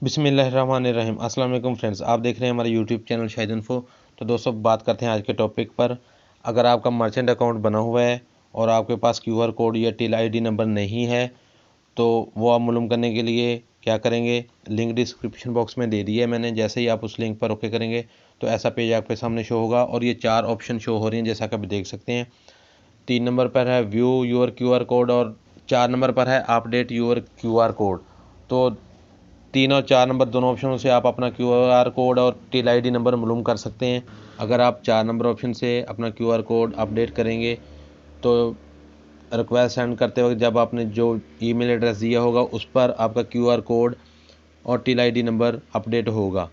बिस्मिल्लाहिर्रहमानिर्रहीम। अस्सलाम वालेकुम फ्रेंड्स, आप देख रहे हैं हमारे यूट्यूब चैनल शाहिद इन्फो। तो दोस्तों, बात करते हैं आज के टॉपिक पर। अगर आपका मर्चेंट अकाउंट बना हुआ है और आपके पास क्यूआर कोड या टिल आईडी नंबर नहीं है, तो वो आप मालूम करने के लिए क्या करेंगे, लिंक डिस्क्रिप्शन बॉक्स में दे दिया है मैंने। जैसे ही आप उस लिंक पर ओके करेंगे तो ऐसा पेज आपके सामने शो होगा और ये 4 ऑप्शन शो हो रही हैं, जैसा कि आप देख सकते हैं। 3 नंबर पर है व्यू योर क्यूआर कोड और 4 नंबर पर है अपडेट योर क्यूआर कोड। तो 3 और 4 नंबर दोनों ऑप्शनों से आप अपना क्यूआर कोड और टिल आईडी नंबर मालूम कर सकते हैं। अगर आप 4 नंबर ऑप्शन से अपना क्यूआर कोड अपडेट करेंगे तो रिक्वेस्ट सेंड करते वक्त जब आपने जो ईमेल एड्रेस दिया होगा उस पर आपका क्यूआर कोड और टिल आईडी नंबर अपडेट होगा।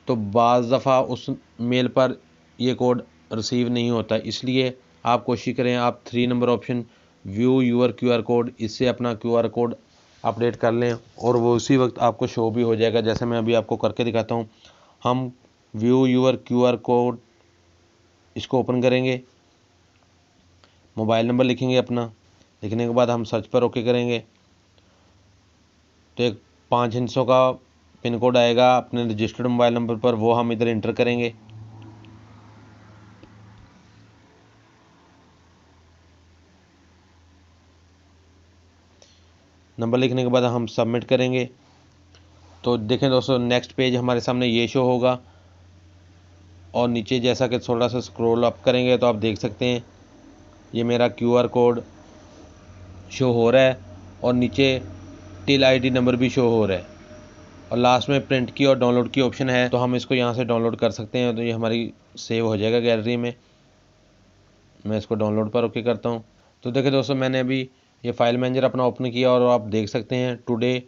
तो बाज़ दफ़ा उस मेल पर ये कोड रिसीव नहीं होता, इसलिए आप कोशिश करें आप 3 number option view your QR code, इससे अपना क्यूआर कोड अपडेट कर लें और वो उसी वक्त आपको शो भी हो जाएगा। जैसे मैं अभी आपको करके दिखाता हूँ। हम व्यू यूर क्यूआर कोड इसको ओपन करेंगे, मोबाइल नंबर लिखेंगे अपना, लिखने के बाद हम सर्च पर ओके करेंगे तो एक 5 हिस्सों का पिन कोड आएगा अपने रजिस्टर्ड मोबाइल नंबर पर, वो हम इधर इंटर करेंगे। नंबर लिखने के बाद हम सबमिट करेंगे तो देखें दोस्तों, नेक्स्ट पेज हमारे सामने ये शो होगा और नीचे जैसा कि थोड़ा सा स्क्रॉल अप करेंगे तो आप देख सकते हैं ये मेरा क्यूआर कोड शो हो रहा है और नीचे टिल आईडी नंबर भी शो हो रहा है और लास्ट में प्रिंट की और डाउनलोड की ऑप्शन है, तो हम इसको यहाँ से डाउनलोड कर सकते हैं। तो ये हमारी सेव हो जाएगा गैलरी में। मैं इसको डाउनलोड पर ओके करता हूँ। तो देखिए दोस्तों, मैंने अभी ये फाइल मैनेजर अपना ओपन किया और आप देख सकते हैं टुडे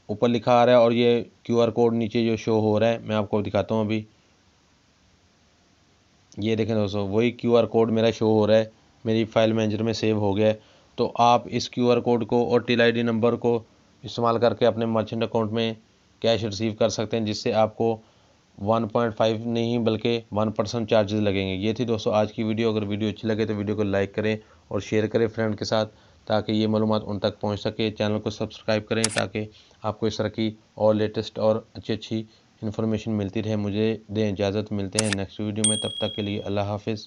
ऊपर लिखा आ रहा है और ये क्यूआर कोड नीचे जो शो हो रहा है मैं आपको दिखाता हूँ अभी। ये देखें दोस्तों, वही क्यूआर कोड मेरा शो हो रहा है, मेरी फाइल मैनेजर में सेव हो गया है। तो आप इस क्यूआर कोड को और टिल आईडी नंबर को इस्तेमाल करके अपने मर्चेंट अकाउंट में कैश रिसीव कर सकते हैं, जिससे आपको 1.5 नहीं बल्कि 1% चार्जेस लगेंगे। ये थी दोस्तों आज की वीडियो। अगर वीडियो अच्छी लगे तो वीडियो को लाइक करें और शेयर करें फ्रेंड के साथ, ताकि ये मालूमात उन तक पहुंच सके। चैनल को सब्सक्राइब करें ताकि आपको इस तरह की और लेटेस्ट और अच्छी इन्फॉर्मेशन मिलती रहे। मुझे दें इजाज़त, मिलते हैं नेक्स्ट वीडियो में, तब तक के लिए अल्लाह हाफिज़।